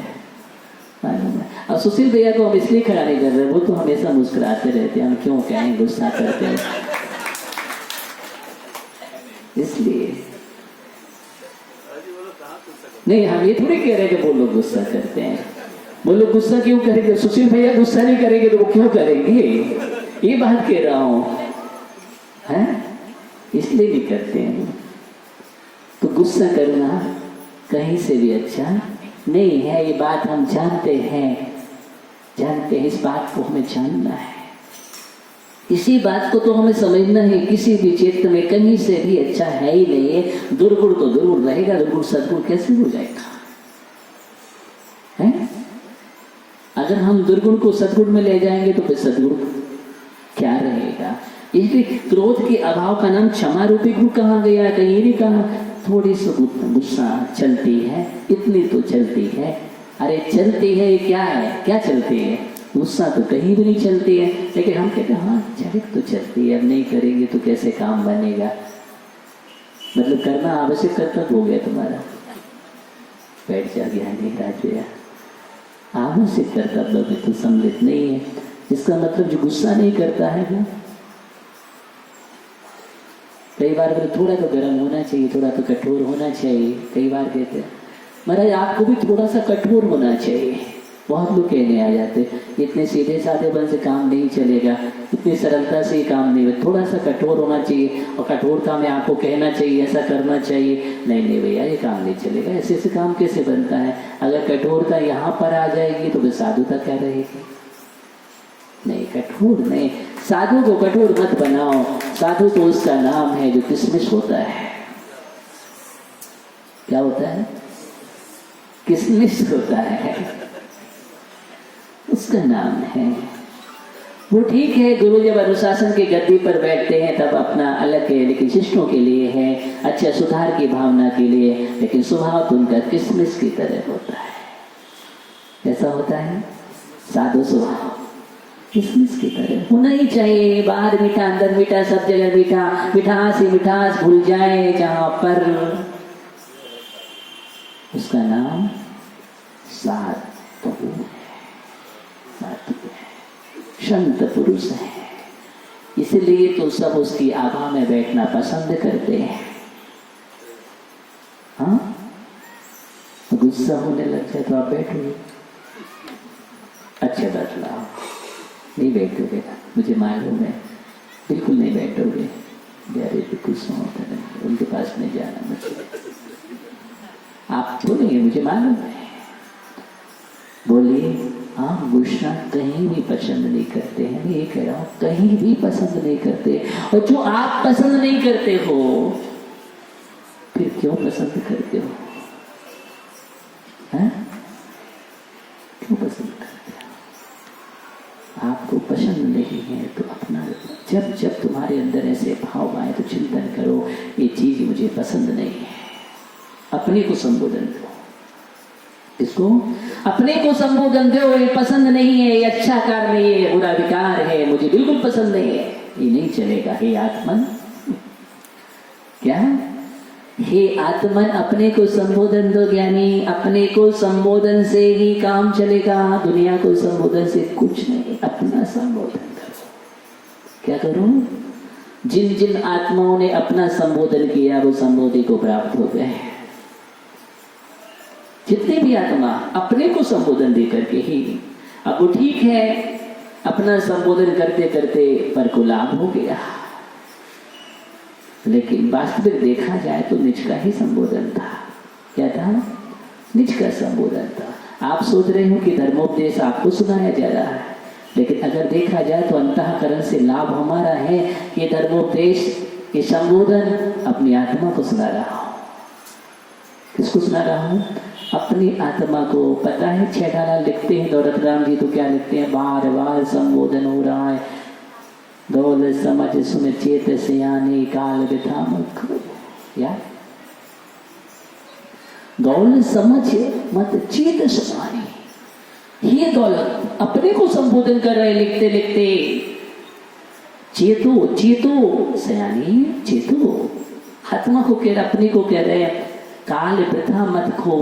मालूम है। और सुशील भैया को हम इसलिए खड़ा नहीं कर रहे, वो तो हमेशा मुस्कुराते रहते हैं, हम क्यों कहें गुस्सा करते हैं इसलिए। नहीं, हम ये थोड़ी कह रहे कि वो लोग गुस्सा करते हैं। वो लोग गुस्सा क्यों करेंगे? सुशील भैया गुस्सा नहीं करेंगे तो वो क्यों करेंगे? ये बात कह रहा हूं, है इसलिए नहीं करते हैं। तो गुस्सा करना कहीं से भी अच्छा नहीं है, ये बात हम जानते हैं। इस बात को हमें जानना है, इसी बात को तो हमें समझना है। किसी भी क्षेत्र में कहीं से भी अच्छा है ही नहीं है। दुर्गुण तो दुर्गुण रहेगा, दुर्गुण सद्गुण कैसे हो जाएगा? है? अगर हम दुर्गुण को सद्गुण में ले जाएंगे तो फिर सद्गुण क्या रहेगा? इसलिए क्रोध के अभाव का नाम क्षमा रूपी गुण कहा गया। कहीं नहीं कहा थोड़ी सी गुस्सा चलती है, इतनी तो चलती है। अरे चलती है, क्या है? क्या चलती है? गुस्सा तो कहीं भी नहीं चलती है। लेकिन हम कहते हैं हाँ चलिए तो चलती है, अब नहीं करेंगे तो कैसे काम बनेगा? मतलब करना आवश्यक कर्तव्य हो गया तुम्हारा। बैठ जा गया नहीं राजया, आवश्यक कर्तव्य में तो सम्मिलित नहीं है। इसका मतलब जो गुस्सा नहीं करता है वो कई बार थोड़ा तो गर्म होना चाहिए, थोड़ा तो कठोर होना चाहिए। कई बार कहते हैं महाराज आपको भी थोड़ा सा कठोर होना चाहिए। बहुत लोग कहने आ जाते इतने सीधे साधेपन से काम नहीं चलेगा, इतनी सरलता से काम नहीं, थोड़ा सा कठोर होना चाहिए। और कठोरता में आपको कहना चाहिए, ऐसा करना चाहिए। नहीं भैया ये काम नहीं चलेगा, ऐसे ऐसे काम कैसे बनता है? अगर कठोरता यहाँ पर आ जाएगी तो फिर साधुता क्या रहेगी? नहीं, कठोर नहीं। साधु को कठोर मत बनाओ। साधु तो उसका नाम है जो किसमिस होता है। क्या होता है? किसमिस होता है, उसका नाम है वो। ठीक है, गुरु जब अनुशासन की गद्दी पर बैठते हैं तब अपना अलग है, लेकिन शिष्यों के लिए है, अच्छा सुधार की भावना के लिए। लेकिन स्वभाव तो उनका किसमिस की तरह होता है। कैसा होता है? साधु स्वभाव किसमिस की तरह होना ही चाहिए। बाहर मीठा, अंदर मीठा, सब जगह मीठा। मिठास ही मिठास भूल जाए जहां पर, उसका नाम साधु है। संत पुरुष है। इसलिए तो सब उसकी आभा में बैठना पसंद करते हैं। हाँ, गुस्सा होने लग जाए तो आप बैठोगे? अच्छा बतलाओ, नहीं बैठोगे? मुझे मालूम है बिल्कुल नहीं बैठोगे। अरे गुस्सा होता नहीं, उनके पास नहीं जाना मुझे। आप बोलेंगे मुझे मालूम है। बोलिए आप गुस्सा कहीं भी पसंद नहीं करते हैं। मैं ये कह रहा हूं कहीं भी पसंद नहीं करते। और जो आप पसंद नहीं करते हो फिर क्यों पसंद करते हो? हैं? क्यों पसंद करते हो? आपको पसंद नहीं है तो अपना जब तुम्हारे अंदर ऐसे भाव आए तो चिंतन करो ये चीज मुझे पसंद नहीं है। अपने को संबोधन दो। इसको अपने को संबोधन दो, ये पसंद नहीं है, ये अच्छा कार्य नहीं है, बुरा विकार है, मुझे बिल्कुल पसंद नहीं है, ये नहीं चलेगा। हे आत्मन, क्या? हे आत्मन, अपने को संबोधन दो ज्ञानी। अपने को संबोधन से ही काम चलेगा, दुनिया को संबोधन से कुछ नहीं। अपना संबोधन करो। क्या करूं? जिन जिन आत्माओं ने अपना संबोधन किया वो संबोधि को प्राप्त हो गए। जितने भी आत्मा अपने को संबोधन दे करके ही, अब वो ठीक है अपना संबोधन करते करते पर को लाभ हो गया, लेकिन वास्तविक देखा जाए तो निज का ही संबोधन था। क्या था? निज का संबोधन था। आप सोच रहे हो कि धर्मोपदेश आपको सुनाया जा रहा है, लेकिन अगर देखा जाए तो अंतःकरण से लाभ हमारा है। ये धर्मोपदेश, ये संबोधन अपनी आत्मा को सुना रहा हूं। किसको सुना रहा हूं? अपनी आत्मा को। पता है छेड़ाला लिखते हैं दौलत राम जी, तो क्या लिखते हैं? बार बार संबोधन हो रहा है। दौलत समझ सुन चेत से आने काल बिथा मत यार। दौलत समझ मत चेत सुनानी। ये दौलत अपने को संबोधन कर रहे लिखते लिखते। चेतो चेतो सयानी, चेतो। आत्मा को कह रहे, अपने को कह रहे काल वृथा मत खो।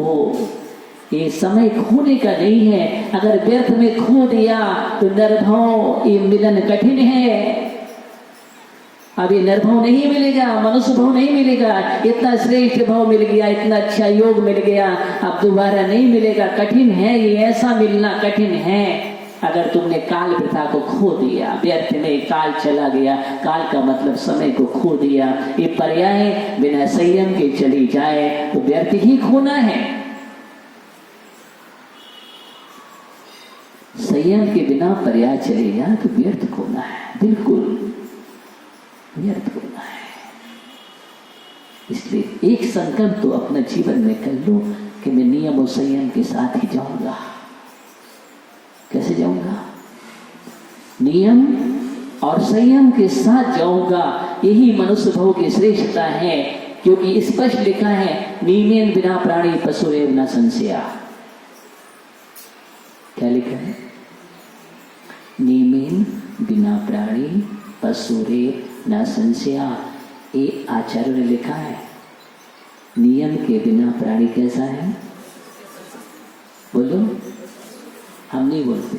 ये समय खोने का नहीं है। अगर व्यर्थ में खो दिया तो निर्भव ये मिलन कठिन है। अब ये निर्भव नहीं मिलेगा, मनुष्य भाव नहीं मिलेगा, इतना श्रेष्ठ भाव मिल गया, इतना अच्छा योग मिल गया, अब दोबारा नहीं मिलेगा। कठिन है ये, ऐसा मिलना कठिन है। अगर तुमने काल प्रथा को खो दिया, व्यर्थ में काल चला गया, काल का मतलब समय को खो दिया, ये पर्याय बिना संयम के चली जाए तो व्यर्थ ही खोना है। संयम के बिना पर्याय चले जाए तो व्यर्थ खोना है, बिल्कुल व्यर्थ खोना है। इसलिए एक संकल्प तो अपने जीवन में कर लो कि मैं नियम और संयम के साथ ही जाऊंगा। कैसे जाऊंगा? नियम और संयम के साथ जाऊंगा। यही मनुष्य भाव की श्रेष्ठता है, क्योंकि स्पष्ट लिखा है नियमेन बिना प्राणी पशुरेव न संशया। क्या लिखा है? नियमेन बिना प्राणी पशुरेव न संशया। ये आचार्य ने लिखा है। नियम के बिना प्राणी कैसा है? बोलो, हम नहीं बोलते।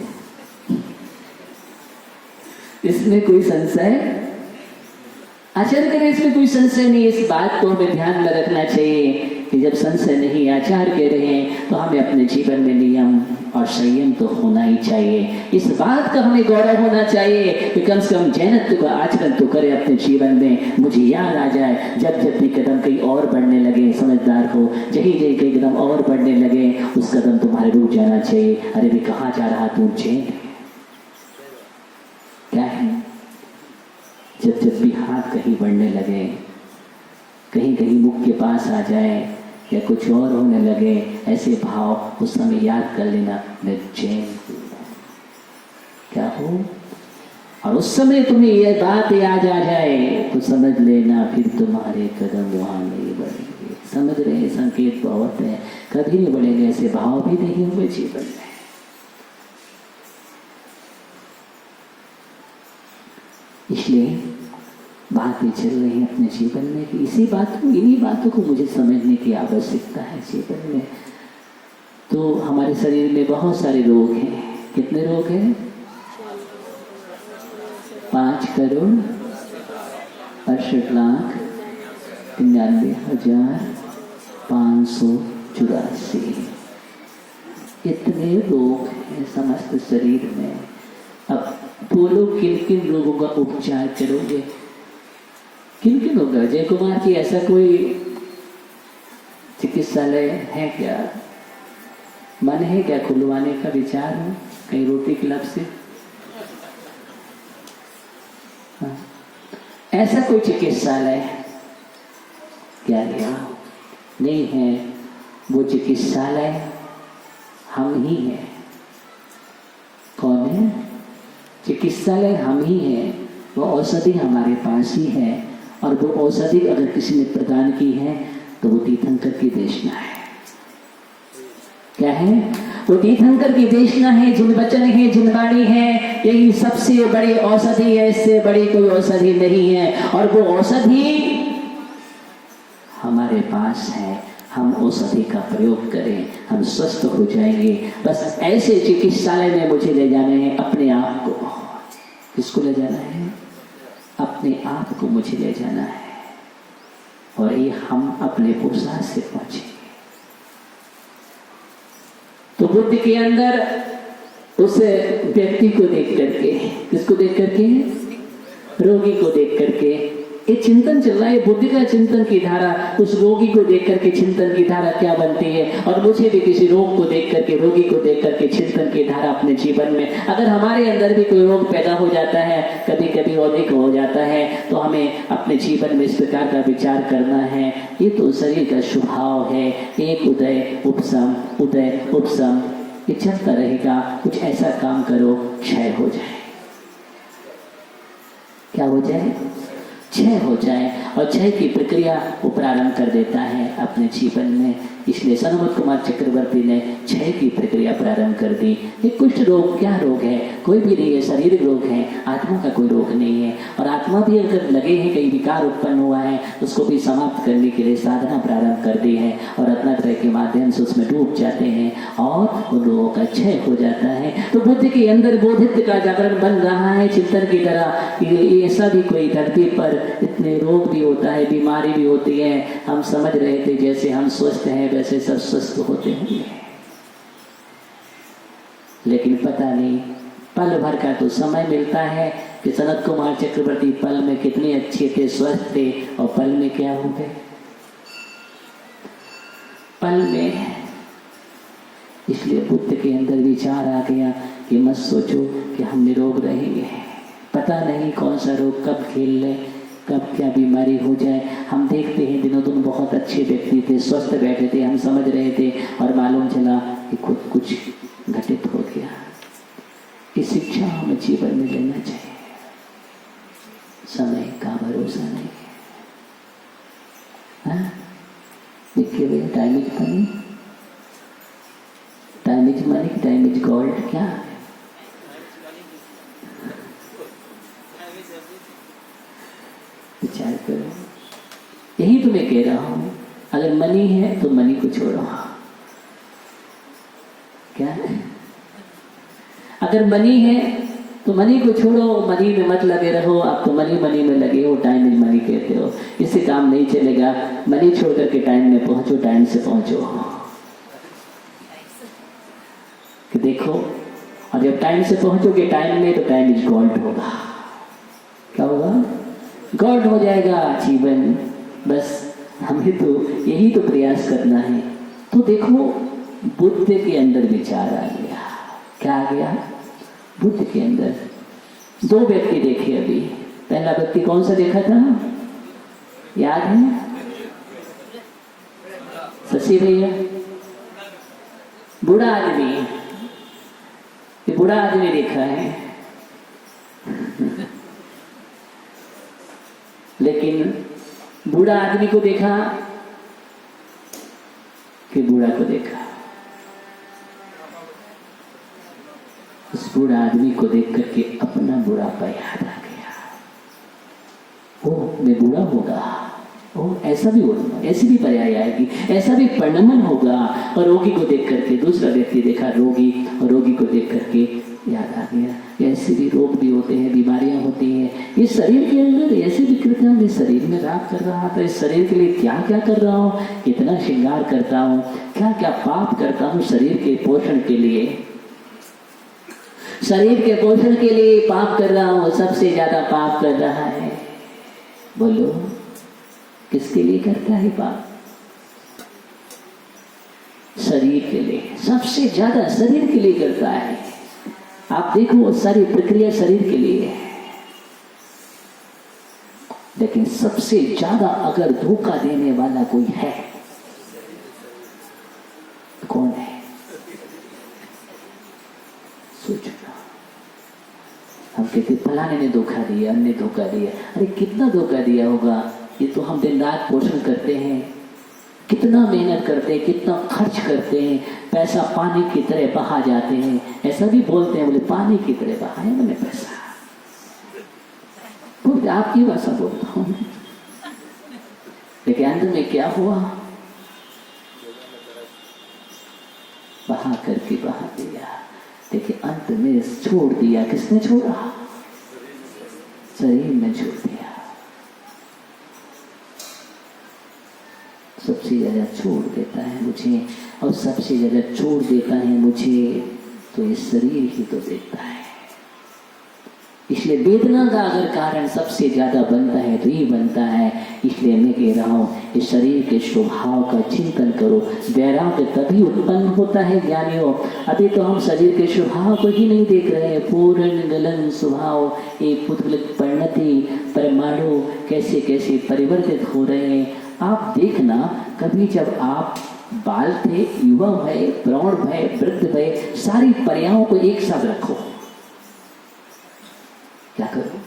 इसमें कोई संशय? आचार्य करें इसमें कोई संशय नहीं। इस बात को हमें ध्यान में रखना चाहिए कि जब संशय नहीं, आचार्य कह रहे हैं, तो हमें अपने जीवन में नियम और संयम तो होना ही चाहिए। इस बात का हमें गौरव होना चाहिए कि कम से कम जैनत्व का आचरण तो करें अपने जीवन में। मुझे याद आ जाए, जब जब भी कदम कहीं और बढ़ने लगे, समझदार हो, जही जही कई कदम और बढ़ने लगे, उस कदम तुम्हारे रुक जाना चाहिए। अरे भी कहाँ जा रहा तू? जैन क्या है? जब जब भी हाथ कहीं बढ़ने लगे, कहीं कहीं मुख के पास आ जाए या कुछ और होने लगे, ऐसे भाव उस समय याद कर लेना, मैं जैन क्या हूँ। और उस समय तुम्हें यह बात याद आ जाए तो समझ लेना फिर तुम्हारे कदम वहां नहीं बढ़ेंगे। समझ रहे? संकेत बहुत है, कभी नहीं बढ़ेंगे। ऐसे भाव भी नहीं हुए जीवन में। इसलिए बातें चल रही हैं अपने जीवन में कि इन्हीं बातों को मुझे समझने की आवश्यकता है जीवन में। तो हमारे शरीर में बहुत सारे रोग हैं। कितने रोग हैं? 5,68,99,584 इतने रोग हैं समस्त शरीर में। अब बोलो किन किन रोगों का उपचार करोगे? किन किन होगा? जय कुमार जी, ऐसा कोई चिकित्सालय है क्या? मन है क्या खुलवाने का? विचार हो कहीं रोटी क्लब से? हाँ। ऐसा कोई चिकित्सालय क्या लिया? नहीं है। वो चिकित्सालय हम ही हैं। कौन है? चिकित्सालय हम ही हैं। वो औषधि हमारे पास ही है, और वो औषधि अगर किसी ने प्रदान की है तो वो तीर्थंकर की देशना है। क्या है? वो तीर्थंकर की देशना है। जिन वचन है, जिन वाणी है, यही सबसे बड़ी औषधि है। इससे बड़ी कोई औषधि नहीं है। और वो औषधि हमारे पास है। हम औषधि का प्रयोग करें, हम स्वस्थ हो जाएंगे। बस ऐसे चिकित्सालय में मुझे ले जाना है अपने आप को। किसको ले जाना है? अपने आप को मुझे ले जाना है। और ये हम अपने पुरुषार्थ से पहुंचेंगे। तो बुद्ध के अंदर उस व्यक्ति को देख करके, किसको देख करके? रोगी को देख करके ये चिंतन चल रहा है। बुद्धि का चिंतन की धारा उस रोगी को देख करके चिंतन की धारा क्या बनती है। और मुझे भी किसी रोग को देख करके, रोगी को देख करके चिंतन की धारा अपने जीवन में, अगर हमारे अंदर भी कोई रोग पैदा हो जाता है, कभी कभी अधिक हो जाता है, तो हमें अपने जीवन में इस प्रकार का विचार करना है। ये तो शरीर का स्वभाव है। एक उदय उपशम, उदय उपशम, ये चलता रहेगा। कुछ ऐसा काम करो क्षय हो जाए। क्या हो जाए? क्षय हो जाए। और क्षय की प्रक्रिया वो प्रारंभ कर देता है अपने जीवन में। इसलिए सनमत कुमार चक्रवर्ती ने क्षय की प्रक्रिया प्रारंभ कर दी। ये कुष्ठ रोग क्या रोग है? कोई भी नहीं है, शारीरिक रोग है, आत्मा का कोई रोग नहीं है। और आत्मा भी अगर लगे हैं कहीं विकार उत्पन्न हुआ है, उसको भी समाप्त करने के लिए साधना प्रारंभ कर दी है और रत्नात्रय के माध्यम से उसमें डूब जाते हैं और उन लोगों का क्षय हो जाता है। तो बुद्ध के अंदर बोधित्व का जागरण बन रहा है चिंतन की तरह। ऐसा भी कोई धरती पर इतने रोग भी होता है, बीमारी भी होती है। हम समझ रहे थे जैसे हम स्वस्थ हैं वैसे सब स्वस्थ होते होंगे, लेकिन पता नहीं पल भर का तो समय मिलता है कि सनत कुमार चक्रवर्ती पल में कितने अच्छे थे, स्वस्थ थे, और पल में क्या हो गए। पल में इसलिए बुद्ध के अंदर विचार आ गया कि मत सोचो कि हम निरोग रहेंगे, पता नहीं कौन सा रोग कब खेल ले, कब क्या बीमारी हो जाए। हम देखते हैं दिनों दिन बहुत अच्छे व्यक्ति थे, स्वस्थ बैठे थे, हम समझ रहे थे और मालूम चला कि खुद कुछ घटित हो गया। इस शिक्षा हमें जीवन में लेना चाहिए। समय का भरोसा नहीं है। देखिए भैया, time is money, time is money, time is gold. क्या विचार करो। यही तो मैं कह रहा हूं, अगर मनी है तो मनी को छोड़ो। क्या अगर मनी है तो मनी को छोड़ो, मनी में मत लगे रहो। आप तो मनी में लगे हो, टाइम इज मनी कहते हो, इससे काम नहीं चलेगा। मनी छोड़ करके टाइम में पहुंचो, टाइम से पहुंचो कि देखो। और जब टाइम से पहुंचोगे टाइम में, तो टाइम इज गोल्ड होगा। क्या होगा? गोल्ड हो जाएगा जीवन। बस हमें तो यही तो प्रयास करना है। तो देखो, बुद्ध के अंदर विचार आ गया। क्या आ गया? बुद्ध के अंदर दो व्यक्ति देखे अभी। पहला व्यक्ति कौन सा देखा था, याद है? शशि भैया, बूढ़ा आदमी। ये बूढ़ा आदमी देखा है, लेकिन बूढ़ा आदमी को देखा कि बूढ़ा को देखा? उस बूढ़ा आदमी को देख करके अपना बुढ़ापा याद आ गया। ओह, मैं बूढ़ा होगा, ओह ऐसा भी होगा, ऐसी भी पर्याय आएगी, ऐसा भी परिणमन होगा। और रोगी को देख करके दूसरा व्यक्ति देखा रोगी, और रोगी को देख करके याद आ गया ऐसे भी रोग भी होते हैं, बीमारियां होती हैं। ये शरीर के अंदर ऐसी विकृतियां, मैं शरीर में राग कर रहा था, इस शरीर के लिए क्या क्या कर रहा हूँ, कितना श्रृंगार करता हूँ, क्या क्या पाप करता हूँ शरीर के पोषण के लिए। शरीर के पोषण के लिए पाप कर रहा हूँ, सबसे ज्यादा पाप कर रहा है। बोलो, किसके लिए करता है पाप? शरीर के लिए, सबसे ज्यादा शरीर के लिए करता है। आप देखो, सारी प्रक्रिया शरीर के लिए है। लेकिन सबसे ज्यादा अगर धोखा देने वाला कोई है तो कौन है? सोचो। हम कहते फलाने ने धोखा दिया, अन्य धोखा दिया। अरे कितना धोखा दिया होगा? ये तो हम दिन रात पोषण करते हैं, कितना मेहनत करते हैं, कितना खर्च करते हैं, पैसा पानी की तरह बहा जाते हैं। ऐसा भी बोलते हैं, बोले पानी की तरह बहाया मैंने पैसा। बोलते आपकी भाषा बोलता हूँ, लेकिन अंत में क्या हुआ? बहा करके बहा दिया। देखिए अंत में छोड़ दिया। किसने छोड़ा? शरीर में छोड़ दिया। सबसे ज्यादा छोड़ देता है मुझे, और सबसे ज्यादा छोड़ देता है मुझे तो ये शरीर ही तो देता है। इसलिए वेदना का अगर कारण सबसे ज्यादा बनता है तो ये बनता है। इसलिए मैं कह रहा हूँ, इस शरीर के स्वभाव का चिंतन करो। वैराग्य तभी उत्पन्न होता है ज्ञानियों। अभी तो हम शरीर के स्वभाव को ही नहीं देख रहे हैं। पूर्ण गलन स्वभाव, एक पुतलिक परिणति, परमाणु कैसे कैसे परिवर्तित हो रहे हैं। आप देखना, कभी जब आप बाल थे, युवा भय, प्रौढ़ भय, वृद्ध भय, सारी पर्यायों को एक साथ रखो। क्या करो?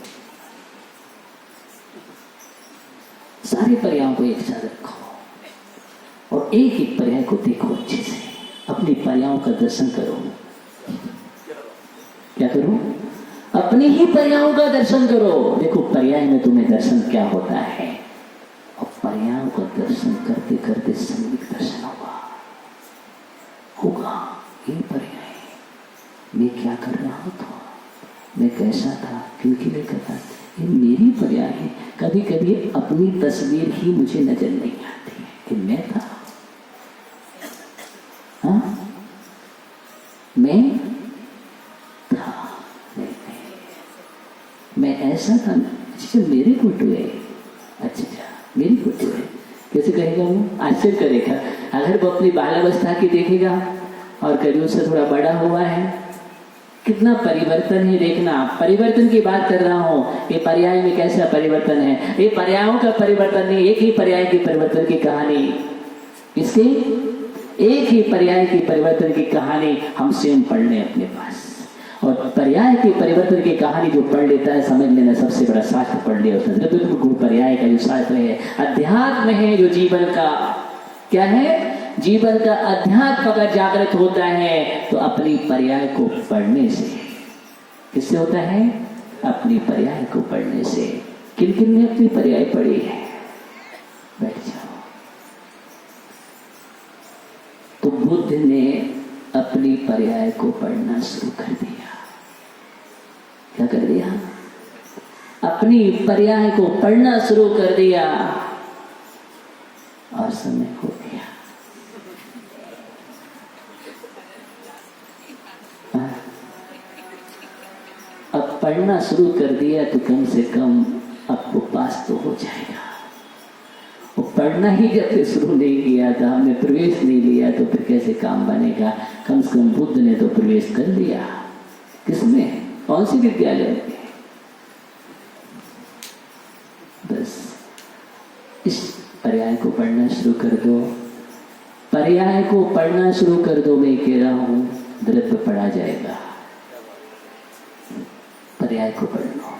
सारी पर्यायों को एक साथ रखो। और एक एक पर्याय को देखो अच्छे से, अपनी पर्यायों का दर्शन करो। क्या करो? अपनी ही पर्यायों का दर्शन करो। देखो पर्याय में तुम्हें दर्शन क्या होता है, और पर्यायों का दर्शन करते करते सम्यक दर्शन होगा। ये पर्याय, मैं क्या कर रहा था, मैं कैसा था, क्योंकि मैं करता, ये मेरी पर्याय है। कभी कभी अपनी तस्वीर ही मुझे नजर नहीं आती है कि मैं था, हाँ मैं था, मैं ऐसा था। अच्छा मेरी फोटो है, अच्छा मेरी फोटो है, कैसे कहेगा वो? आश्चर्य करेगा। अगर वो अपनी बालावस्था की देखेगा और कभी उससे थोड़ा बड़ा हुआ है, कितना परिवर्तन है देखना। परिवर्तन की बात कर रहा हूँ, ये पर्याय में कैसा परिवर्तन है। ये पर्यायों का परिवर्तन नहीं, एक ही पर्याय की परिवर्तन की कहानी। इसकी एक ही पर्याय की परिवर्तन की कहानी हम स्वयं पढ़ लें अपने पास। और पर्याय की परिवर्तन की कहानी जो पढ़ लेता है, समझ लेना सबसे बड़ा शास्त्र पढ़ लिया उसने। द्रव्य गुण पर्याय का जो शास्त्र है, अध्यात्म है जो जीवन का, क्या है? जीवन का अध्यात्म अगर जागृत होता है तो अपनी पर्याय को पढ़ने से। किससे होता है? अपनी पर्याय को पढ़ने से। किन किन ने अपनी पर्याय पढ़ी है? बैठ जाओ। तो बुद्ध ने अपनी पर्याय को पढ़ना शुरू कर दिया। क्या कर दिया? अपनी पर्याय को पढ़ना शुरू कर दिया, और समय हो गया। अब पढ़ना शुरू कर दिया तो कम से कम आपको पास तो हो जाएगा। वो पढ़ना ही जब से शुरू नहीं किया था, हमने प्रवेश नहीं लिया, तो फिर कैसे काम बनेगा? कम से कम बुद्ध ने तो प्रवेश कर लिया। किसमें? कौन सी विद्यालय में? बस इस पर्याय को पढ़ना शुरू कर दो, पर्याय को पढ़ना शुरू कर दो। मैं कह रहा हूं द्रव्य पढ़ा जाएगा, पर्याय को पढ़ लो।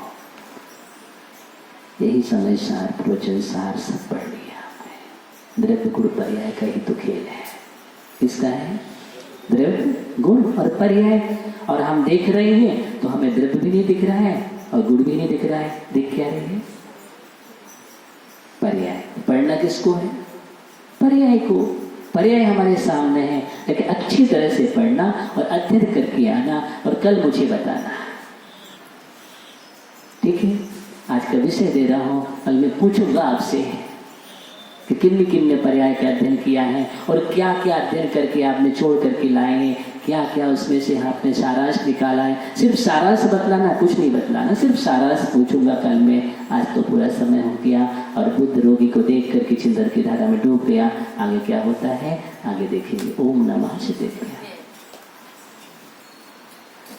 यही समय सार, प्रवचन सार सब पढ़ लिया हमने। द्रव्य गुण पर्याय का ही तो खेल है। किसका है? द्रव्य गुण और पर्याय। और हम देख रहे हैं तो हमें द्रव्य भी नहीं दिख रहा है और गुण भी नहीं दिख रहा है। दिख क्या रहे हैं? पर्याय। पढ़ना किसको है? पर्याय को। पर्याय हमारे सामने है, लेकिन अच्छी तरह से पढ़ना और अध्ययन करके आना और कल मुझे बताना। ठीक है? आज का विषय दे रहा हूं, कल मैं पूछूंगा आपसे कि किन ने पर्याय का अध्ययन किया है और क्या क्या अध्ययन करके आपने छोड़ करके लाए हैं, क्या क्या उसमें से आपने सारांश निकाला है। सिर्फ सारांश बतलाना, कुछ नहीं बतलाना, सिर्फ सारांश पूछूंगा कल में। आज तो पूरा समय हो गया और बुद्ध रोगी को देख करके चिंतन की धारा में डूब गया। आगे क्या होता है आगे देखेंगे। ओम नमः शिवाय।